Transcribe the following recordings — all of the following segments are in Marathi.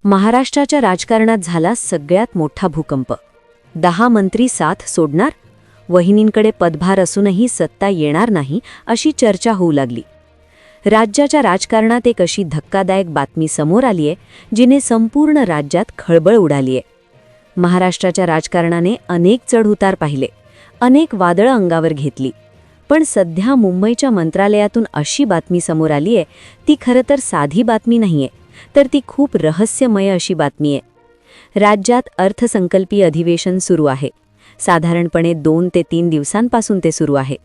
महाराष्ट्राच्या राजकारणात झाला सगळ्यात मोठा भूकंप. 10 मंत्री साथ सोडणार, वहिनींकडे पदभार असूनही सत्ता येणार नाही अशी चर्चा होऊ लागली. राज्याच्या राजकारणात एक अशी धक्कादायक बातमी समोर आलीये जिने संपूर्ण राज्यात खळबळ उडालीये. महाराष्ट्राच्या राजकारणाने अनेक चढउतार पाहिले, अनेक वादळं अंगावर घेतली, पण सध्या मुंबईच्या मंत्रालयातून अशी बातमी समोर आलीये ती खरं तर साधी बातमी नाहीये, तर ती खूप रहस्यमय अशी बातमी आहे. राज्यात अर्थसंकल्पीय अधिवेशन सुरू आहे. साधारणपणे 2 ते 3 दिवसांपासून ते सुरू आहे.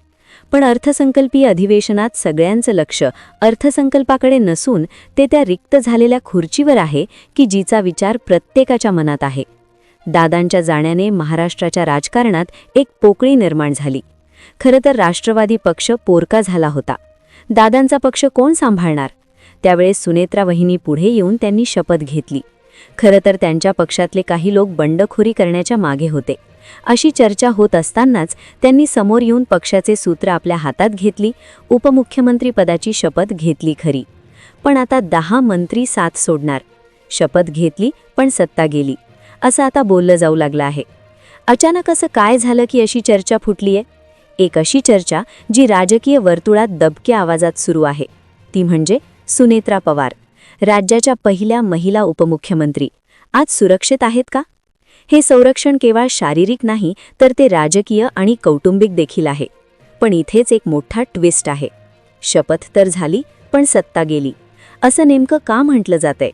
पण अर्थसंकल्पीय अधिवेशनात सगळ्यांचं लक्ष अर्थसंकल्पाकडे नसून ते त्या रिक्त झालेल्या खुर्चीवर आहे की जिचा विचार प्रत्येकाच्या मनात आहे. दादांच्या जाण्याने महाराष्ट्राच्या राजकारणात एक पोकळी निर्माण झाली. खरं तर राष्ट्रवादी पक्ष पोरका झाला होता. दादांचा पक्ष कोण सांभाळणार? त्यावेळेस सुनेत्रा वहिनी पुढे येऊन त्यांनी शपथ घेतली. खरं तर त्यांच्या पक्षातले काही लोक बंडखोरी करण्याच्या मागे होते. अशी चर्चा होत असतानाच त्यांनी समोर येऊन पक्षाचे सूत्र आपल्या हातात घेतली, उपमुख्यमंत्री पदाची शपथ घेतली खरी. पण आता 10 मंत्री साथ सोडणार. शपथ घेतली पण सत्ता गेली, असं आता बोललं जाऊ लागलं आहे. अचानक असं काय झालं की अशी चर्चा फुटलीये? एक अशी चर्चा जी राजकीय वर्तुळात दबक्या आवाजात सुरू आहे, ती म्हणजे सुनेत्रा पवार, राज्याच्या पहिल्या महिला उपमुख्यमंत्री, आज सुरक्षित आहेत का? हे संरक्षण केवळ शारीरिक नाही तर ते राजकीय आणि कौटुंबिक देखील आहे. पण इथेच एक मोठा ट्विस्ट आहे. शपथ तर झाली पण सत्ता गेली, असं नेमकं का म्हटलं जातंय?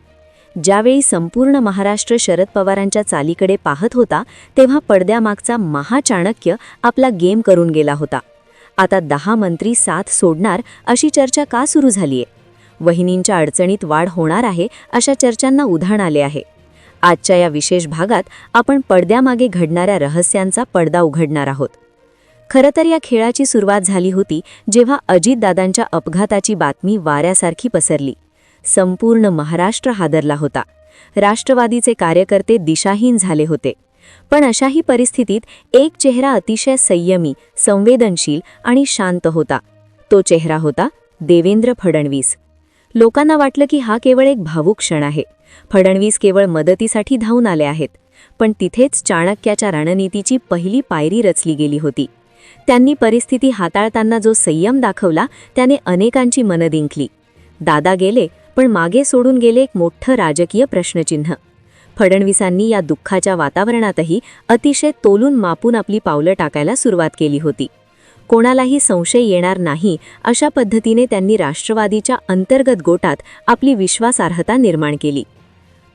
ज्यावेळी संपूर्ण महाराष्ट्र शरद पवारांच्या चालीकडे पाहत होता तेव्हा पडद्यामागचा महाचाणक्य आपला गेम करून गेला होता. आता 10 मंत्री साथ सोडणार अशी चर्चा का सुरू झालीये? वहिनींच्या अडचणीत वाढ होणार आहे अशा चर्चांना उधाण आले आहे. आजच्या या विशेष भागात आपण पडद्यामागे घडणाऱ्या रहस्यांचा पडदा उघडणार आहोत. खरं तर या खेळाची सुरुवात झाली होती जेव्हा अजितदादांच्या अपघाताची बातमी वाऱ्यासारखी पसरली. संपूर्ण महाराष्ट्र हादरला होता. राष्ट्रवादीचे कार्यकर्ते दिशाहीन झाले होते. पण अशाही परिस्थितीत एक चेहरा अतिशय संयमी, संवेदनशील आणि शांत होता. तो चेहरा होता देवेंद्र फडणवीस. लोकांना वाटलं की हा केवळ एक भावुक क्षण आहे. फडणवीस केवळ मदतीसाठी धावून आले आहेत. पण तिथेच चाणक्याच्या रणनीतीची पहिली पायरी रचली गेली होती. त्यांनी परिस्थिती हाताळताना जो संयम दाखवला त्याने अनेकांची मनं जिंकली. दादा गेले पण मागे सोडून गेले एक मोठं राजकीय प्रश्नचिन्ह. फडणवीसांनी या दुःखाच्या वातावरणातही अतिशय तोलून मापून आपली पावलं टाकायला सुरुवात केली होती. कोणालाही संशय येणार नाही अशा पद्धतीने त्यांनी राष्ट्रवादीच्या अंतर्गत गोटात आपली विश्वासार्हता निर्माण केली.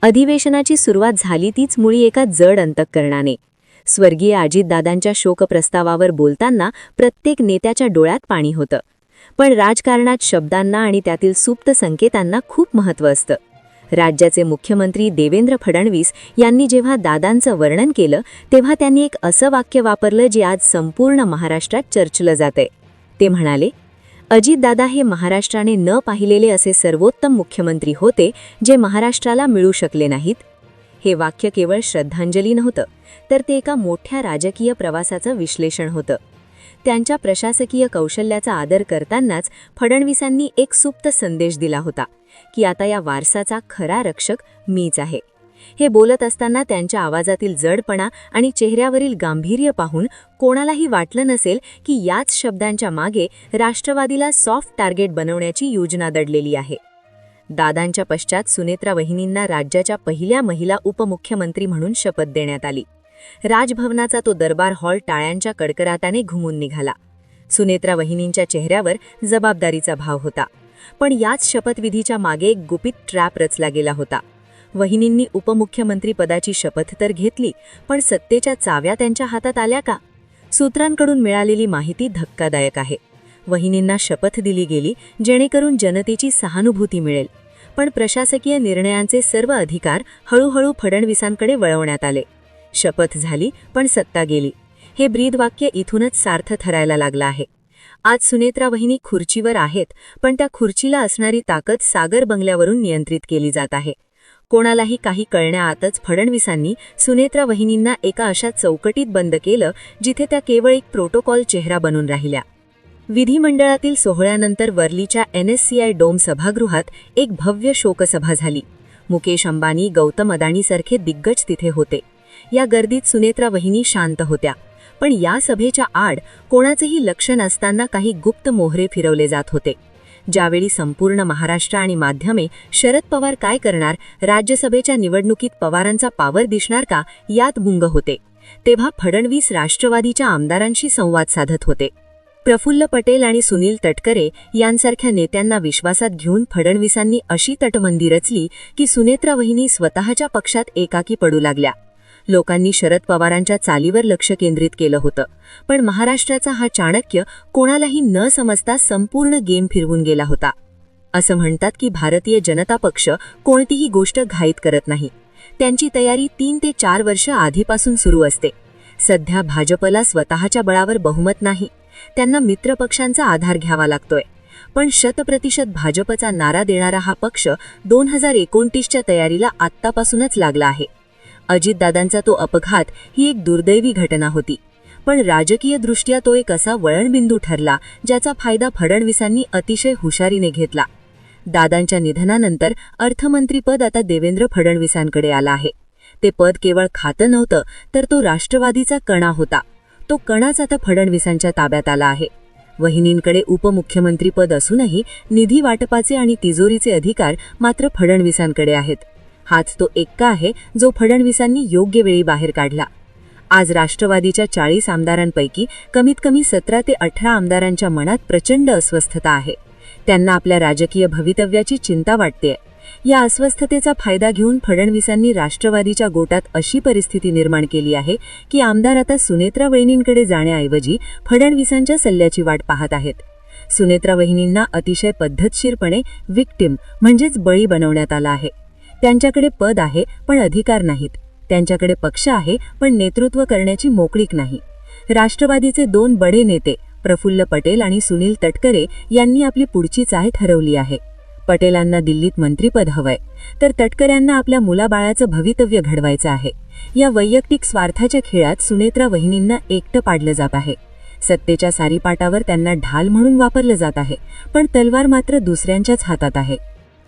अधिवेशनाची सुरुवात झाली तीच मुळी एका जड अंतःकरणाने. स्वर्गीय अजितदादांच्या शोकप्रस्तावावर बोलताना प्रत्येक नेत्याच्या डोळ्यात पाणी होतं. पण राजकारणात शब्दांना आणि त्यातील सुप्त संकेतांना खूप महत्त्व असतं. राज्याचे मुख्यमंत्री देवेंद्र फडणवीस यांनी जेव्हा दादांचं वर्णन केलं तेव्हा त्यांनी एक असं वाक्य वापरलं जे आज संपूर्ण महाराष्ट्रात चर्चलं जातंय. ते म्हणाले, अजितदादा हे महाराष्ट्राने न पाहिलेले असे सर्वोत्तम मुख्यमंत्री होते जे महाराष्ट्राला मिळू शकले नाहीत. हे वाक्य केवळ श्रद्धांजली नव्हतं, तर ते एका मोठ्या राजकीय प्रवासाचं विश्लेषण होतं. त्यांच्या प्रशासकीय कौशल्याचा आदर करतानाच फडणवीसांनी एक सुप्त संदेश दिला होता की आता या वारसाचा खरा रक्षक मीच आहे. हे बोलत असताना त्यांच्या आवाजातील जडपणा आणि चेहऱ्यावरील गांभीर्य पाहून कोणालाही वाटलं नसेल की याच शब्दांच्या मागे राष्ट्रवादीला सॉफ्ट टार्गेट बनवण्याची योजना दडलेली आहे. दादांच्या पश्चात सुनेत्रा वहिनींना राज्याच्या पहिल्या महिला उपमुख्यमंत्री म्हणून शपथ देण्यात आली. राजभवनाचा तो दरबार हॉल टाळ्यांच्या कडकडाटाने घुमून निघाला. सुनेत्रा वहिनींच्या चेहऱ्यावर जबाबदारीचा भाव होता. पण याच शपथविधीच्या मागे एक गुपित ट्रॅप रचला गेला होता. वहिनींनी उपमुख्यमंत्री पदाची शपथ तर घेतली, पण सत्तेच्या चाव्या त्यांच्या हातात आल्या का? सूत्रांकडून मिळालेली माहिती धक्कादायक आहे. वहिनींना शपथ दिली गेली जेणेकरून जनतेची सहानुभूती मिळेल, पण प्रशासकीय निर्णयांचे सर्व अधिकार हळूहळू फडणवीसांकडे वळवण्यात आले. शपथ झाली पण सत्ता गेली. हे ब्रीदवाक्य इथूनच सार्थ ठरायला लागलं आहे. आज सुनेत्रा वहिनी खुर्चीवर आहेत, पण त्या खुर्चीला असणारी ताकद सागर बंगल्यावरून नियंत्रित केली जात आहे. कोणालाही काही कळण्याआतच फडणवीसांनी सुनेत्रा वहिनींना एका अशा चौकटीत बंद केलं जिथे त्या केवळ एक प्रोटोकॉल चेहरा बनून राहिल्या. विधिमंडळातील सोहळ्यानंतर वर्लीच्या NSCI डोम सभागृहात एक भव्य शोकसभा झाली. मुकेश अंबानी, गौतम अदानीसारखे दिग्गज तिथे होते. या गर्दीत सुनेत्रा वहिनी शांत होत्या. पण या सभेच्या आड कोणाचेही लक्ष नसताना काही गुप्त मोहरे फिरवले जात होते. ज्यावेळी संपूर्ण महाराष्ट्र आणि माध्यमे शरद पवार काय करणार, राज्यसभेच्या निवडणुकीत पवारांचा पावर दिसणार का यात गुंग होते, तेव्हा फडणवीस राष्ट्रवादीच्या आमदारांशी संवाद साधत होते. प्रफुल्ल पटेल आणि सुनील तटकरे यांसारख्या नेत्यांना विश्वासात घेऊन फडणवीसांनी अशी तटबंदी रचली की सुनेत्रा वहिनी स्वतःच्या पक्षात एकाकी पडू लागल्या. लोकांनी शरद पवारांच्या चालीवर लक्ष केंद्रित केलं होतं, पण महाराष्ट्राचा हा चाणक्य कोणालाही न समजता संपूर्ण गेम फिरवून गेला होता. असं म्हणतात की भारतीय जनता पक्ष कोणतीही गोष्ट घाईत करत नाही. त्यांची तयारी 3 ते 4 वर्ष आधीपासून सुरू असते. सध्या भाजपला स्वतःच्या बळावर बहुमत नाही, त्यांना मित्रपक्षांचा आधार घ्यावा लागतोय. पण 100% भाजपचा नारा देणारा हा पक्ष 2029च्या तयारीला आत्तापासूनच लागला आहे. अजितदादांचा तो अपघात ही एक दुर्दैवी घटना होती, पण राजकीयदृष्ट्या तो एक असा वळणबिंदू ठरला ज्याचा फायदा फडणवीसांनी अतिशय हुशारीने घेतला. दादांच्या निधनानंतर अर्थमंत्रीपद आता देवेंद्र फडणवीसांकडे आलं आहे. ते पद केवळ खातं नव्हतं, तर तो राष्ट्रवादीचा कणा होता. तो कणाच आता फडणवीसांच्या ताब्यात आला आहे. वहिनींकडे उपमुख्यमंत्रीपद असूनही निधी वाटपाचे आणि तिजोरीचे अधिकार मात्र फडणवीसांकडे आहेत. हाच तो एक्का आहे जो फडणवीसांनी योग्य वेळी बाहेर काढला. आज राष्ट्रवादीच्या 40 आमदारांपैकी कमीत कमी 17 ते 18 आमदारांच्या मनात प्रचंड अस्वस्थता आहे. त्यांना आपल्या राजकीय भवितव्याची चिंता वाटतेय. या अस्वस्थतेचा फायदा घेऊन फडणवीसांनी राष्ट्रवादीच्या गोटात अशी परिस्थिती निर्माण केली आहे की आमदार आता सुनेत्रा वहिनींकडे जाण्याऐवजी फडणवीसांच्या सल्ल्याची वाट पाहत आहेत. सुनेत्रा वहिनींना अतिशय पद्धतशीरपणे विक्टिम म्हणजेच बळी बनवण्यात आला आहे. त्यांच्याकडे पद आहे पण अधिकार नाहीत. त्यांच्याकडे पक्ष आहे पण नेतृत्व करण्याची मोकळीक नाही. राष्ट्रवादीचे 2 बडे नेते प्रफुल्ल पटेल आणि सुनील तटकरे यांनी आपली पुढची चाल ठरवली आहे. पटेलांना दिल्लीत मंत्रिपद हवंय, तर तटकऱ्यांना आपल्या मुलाबाळाचं भवितव्य घडवायचं आहे. या वैयक्तिक स्वार्थाच्या खेळात सुनेत्रा वहिनींना एकटं पाडलं जात आहे. सत्तेच्या सारीपाटावर त्यांना ढाल म्हणून वापरलं जात आहे, पण तलवार मात्र दुसऱ्यांच्याच हातात आहे.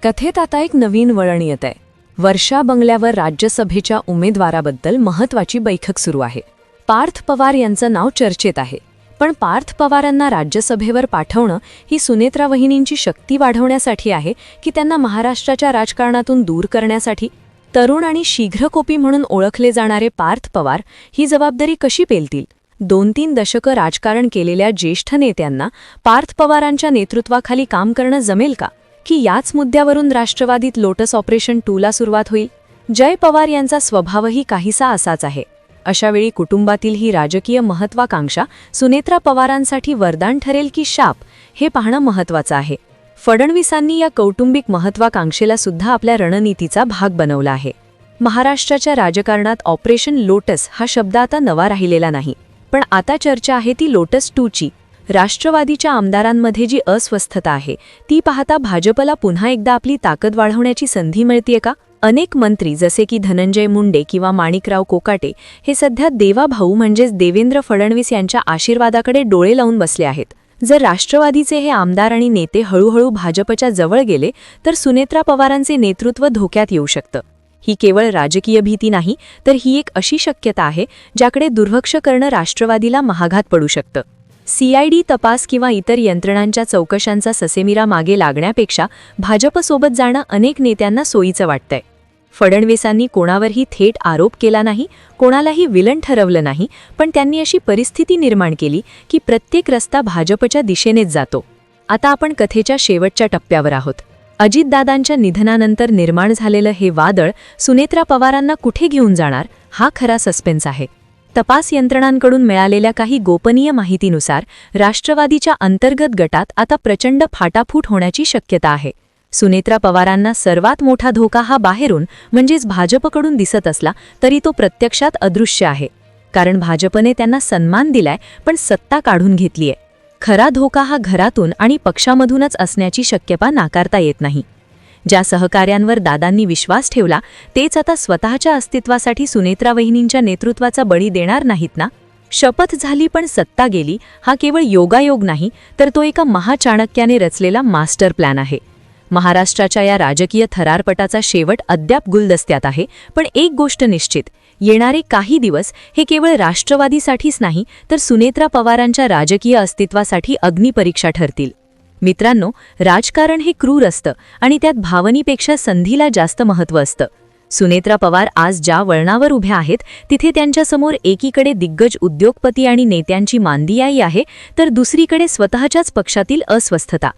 कथेत आता एक नवीन वळण येत आहे. वर्षा बंगल्यावर राज्यसभेच्या उमेदवाराबद्दल महत्त्वाची बैठक सुरू आहे. पार्थ पवार यांचं नाव चर्चेत आहे. पण पार्थ पवारांना राज्यसभेवर पाठवणं ही सुनेत्रा वहिनींची शक्ती वाढवण्यासाठी आहे की त्यांना महाराष्ट्राच्या राजकारणातून दूर करण्यासाठी? तरुण आणि शीघ्रकोपी म्हणून ओळखले जाणारे पार्थ पवार ही जबाबदारी कशी पेलतील? 2-3 दशकं राजकारण केलेल्या ज्येष्ठ नेत्यांना पार्थ पवारांच्या नेतृत्वाखाली काम करणं जमेल का? की याच मुद्द्यावरून राष्ट्रवादीत लोटस ऑपरेशन 2ला सुरुवात होईल? जय पवार यांचा स्वभावही काहीसा असाच आहे. अशावेळी कुटुंबातील ही राजकीय महत्वाकांक्षा सुनेत्रा पवारांसाठी वरदान ठरेल की शाप, हे पाहणं महत्त्वाचं आहे. फडणवीसांनी या कौटुंबिक महत्वाकांक्षेला सुद्धा आपल्या रणनीतीचा भाग बनवला आहे. महाराष्ट्राच्या राजकारणात ऑपरेशन लोटस हा शब्द आता नवा राहिलेला नाही, पण आता चर्चा आहे ती लोटस 2ची. राष्ट्रवादीच्या आमदारांमध्ये जी अस्वस्थता आहे ती पाहता भाजपला पुन्हा एकदा आपली ताकद वाढवण्याची संधी मिळतेय का? अनेक मंत्री जसे की धनंजय मुंडे किंवा माणिकराव कोकाटे हे सध्या देवाभाऊ म्हणजेच देवेंद्र फडणवीस यांच्या आशीर्वादाकडे डोळे लावून बसले आहेत. जर राष्ट्रवादीचे हे आमदार आणि नेते हळूहळू भाजपच्या जवळ गेले तर सुनेत्रा पवारांचे नेतृत्व धोक्यात येऊ शकतं. ही केवळ राजकीय भीती नाही, तर ही एक अशी शक्यता आहे ज्याकडे दुर्लक्ष करणं राष्ट्रवादीला महागात पडू शकतं. CID तपास किंवा इतर यंत्रणांच्या चौकशांचा ससेमिरा मागे लागण्यापेक्षा भाजपसोबत जाणं अनेक नेत्यांना सोयीचं वाटतंय. फडणवीसांनी कोणावरही थेट आरोप केला नाही, कोणालाही विलन ठरवलं नाही, पण त्यांनी अशी परिस्थिती निर्माण केली की प्रत्येक रस्ता भाजपच्या दिशेनेच जातो. आता आपण कथेच्या शेवटच्या टप्प्यावर आहोत. अजितदादांच्या निधनानंतर निर्माण झालेलं हे वादळ सुनेत्रा पवारांना कुठे घेऊन जाणार, हा खरा सस्पेन्स आहे. तपास यंत्रणांकडून मिळालेल्या काही गोपनीय माहितीनुसार राष्ट्रवादीच्या अंतर्गत गटात आता प्रचंड फाटाफूट होण्याची शक्यता आहे. सुनेत्रा पवारांना सर्वात मोठा धोका हा बाहेरून म्हणजेच भाजपकडून दिसत असला तरी तो प्रत्यक्षात अदृश्य आहे. कारण भाजपने त्यांना सन्मान दिलाय पण सत्ता काढून घेतलीय. खरा धोका हा घरातून आणि पक्षामधूनच असण्याची शक्यता नाकारता येत नाही. ज्या सहकार्यांवर दादांनी विश्वास ठेवला तेच आता स्वतःच्या अस्तित्वासाठी सुनेत्रा वहिनींच्या नेतृत्वाचा बळी देणार नाहीत ना? शपथ झाली पण सत्ता गेली हा केवळ योगायोग नाही, तर तो एका महाचाणक्याने रचलेला मास्टर प्लॅन आहे. महाराष्ट्राच्या या राजकीय थरारपटाचा शेवट अद्याप गुलदस्त्यात आहे, पण एक गोष्ट निश्चित, येणारे काही दिवस हे केवळ राष्ट्रवादीसाठीच नाही तर सुनेत्रा पवारांच्या राजकीय अस्तित्वासाठी अग्निपरीक्षा ठरतील. मित्रांनो, राजकारण हे क्रूर असतं आणि त्यात भावनेपेक्षा संधीला जास्त महत्त्व असतं. सुनेत्रा पवार आज ज्या वळणावर उभ्या आहेत तिथे त्यांच्यासमोर एकीकडे दिग्गज उद्योगपती आणि नेत्यांची मांदियाई आहे, तर दुसरीकडे स्वतःच्याच पक्षातील अस्वस्थता.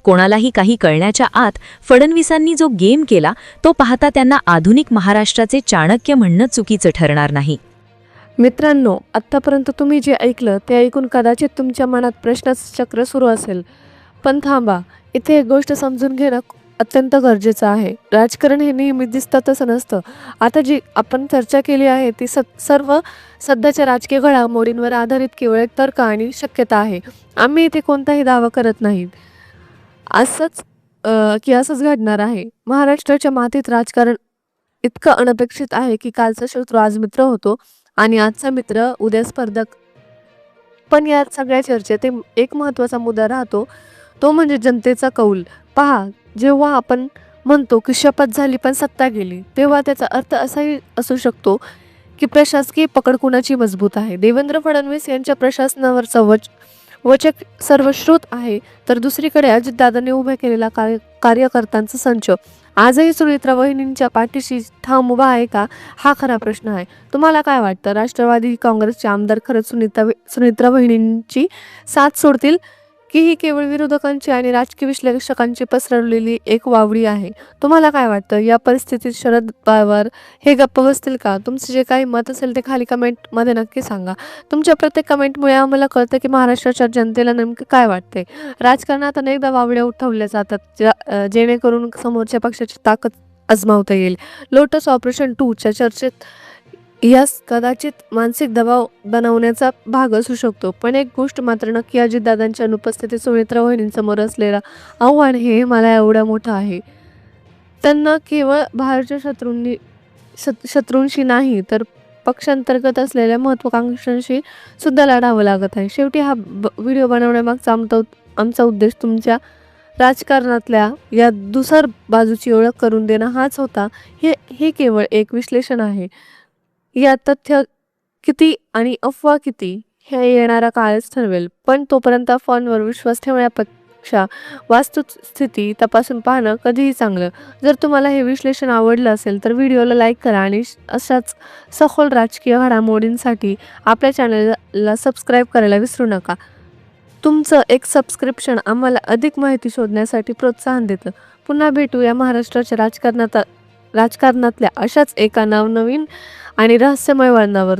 कोणालाही काही कळण्याच्या आत फडणवीसांनी जो गेम केला तो पाहता त्यांना आधुनिक महाराष्ट्राचे चाणक्य म्हणणं चुकीचं ठरणार नाही. मित्रांनो, आत्तापर्यंत तुम्ही जे ऐकलं ते ऐकून कदाचित तुमच्या मनात प्रश्नाचं चक्र सुरू असेल, पण थांबा, इथे एक गोष्ट समजून घेणं अत्यंत गरजेचं आहे. राजकारण हे नेहमी दिसतं तसं नसतं. आता जी आपण चर्चा केली आहे ती सर्व सध्याच्या राजकीय घडामोडींवर आधारित केवळ एक तर्क आणि शक्यता आहे. आम्ही इथे कोणताही दावा करत नाही असंच घडणार आहे. महाराष्ट्राच्या मातीत राजकारण इतकं अनपेक्षित आहे की कालचा शत्रू आज मित्र होतो आणि आजचा मित्र उद्या स्पर्धक. पण या सगळ्या चर्चेत एक महत्त्वाचा मुद्दा राहतो, तो म्हणजे जनतेचा कौल. पहा, जेव्हा आपण म्हणतो की शपथ झाली पण सत्ता गेली, तेव्हा त्याचा अर्थ असाही असू शकतो की प्रशासकीय पकड कुणाची मजबूत आहे. देवेंद्र फडणवीस यांच्या प्रशासनावरचा वचक सर्वश्रुत आहे, तर दुसरीकडे अजितदादांनी उभा केलेला कार्यकर्त्यांचा संच आजही सुनेत्रा वहिनींच्या पाठीशी ठाम उभा आहे का, हा खरा प्रश्न आहे. तुम्हाला काय वाटतं, राष्ट्रवादी काँग्रेसचे आमदार खरंच सुनेत्रा वहिनींची साथ सोडतील की ही केवळ विरोधकांची आणि राजकीय विश्लेषकांची पसरवलेली एक वावडी आहे? तुम्हाला काय वाटतं, या परिस्थितीत शरद पवार हे गप्प बसतील का? तुमचे जे काही मत असेल ते खाली कमेंटमध्ये नक्की सांगा. तुमच्या प्रत्येक कमेंटमुळे आम्हाला कळतं की महाराष्ट्राच्या जनतेला नेमकं काय वाटते. राजकारणात अनेकदा वावड्या उठवल्या जातात जेणेकरून समोरच्या पक्षाची ताकद आजमावता येईल. लोटस ऑपरेशन 2च्या चर्चेत यास कदाचित मानसिक दबाव बनवण्याचा भाग असू शकतो. पण एक गोष्ट मात्र नक्की, अजितदादांच्या अनुपस्थितीत सुनेत्रा वहिनींसमोर असलेलं आव्हान हे मला एवढं मोठं आहे. त्यांना केवळ बाहेरच्या शत्रूंशी नाही तर पक्षांतर्गत असलेल्या महत्त्वाकांक्षांशी सुद्धा लढावं लागत आहे. शेवटी हा व्हिडिओ बनवण्यामागचा आमचा उद्देश तुमच्या राजकारणातल्या या दुसर बाजूची ओळख करून देणं हाच होता. हे केवळ एक विश्लेषण आहे. या तथ्य किती आणि अफवा किती हे येणारा काळच ठरवेल. पण तोपर्यंत अफवांवर विश्वास ठेवण्यापेक्षा वास्तुस्थिती तपासून पाहणं कधीही चांगलं. जर तुम्हाला हे विश्लेषण आवडलं असेल तर व्हिडिओला लाईक करा आणि अशाच सखोल राजकीय घडामोडींसाठी आपल्या चॅनलला सबस्क्राईब करायला विसरू नका. तुमचं एक सबस्क्रिप्शन आम्हाला अधिक माहिती शोधण्यासाठी प्रोत्साहन देतं. पुन्हा भेटूया महाराष्ट्राच्या राजकारणातल्या अशाच एका नवनवीन आणि रहस्यमय वळणावर.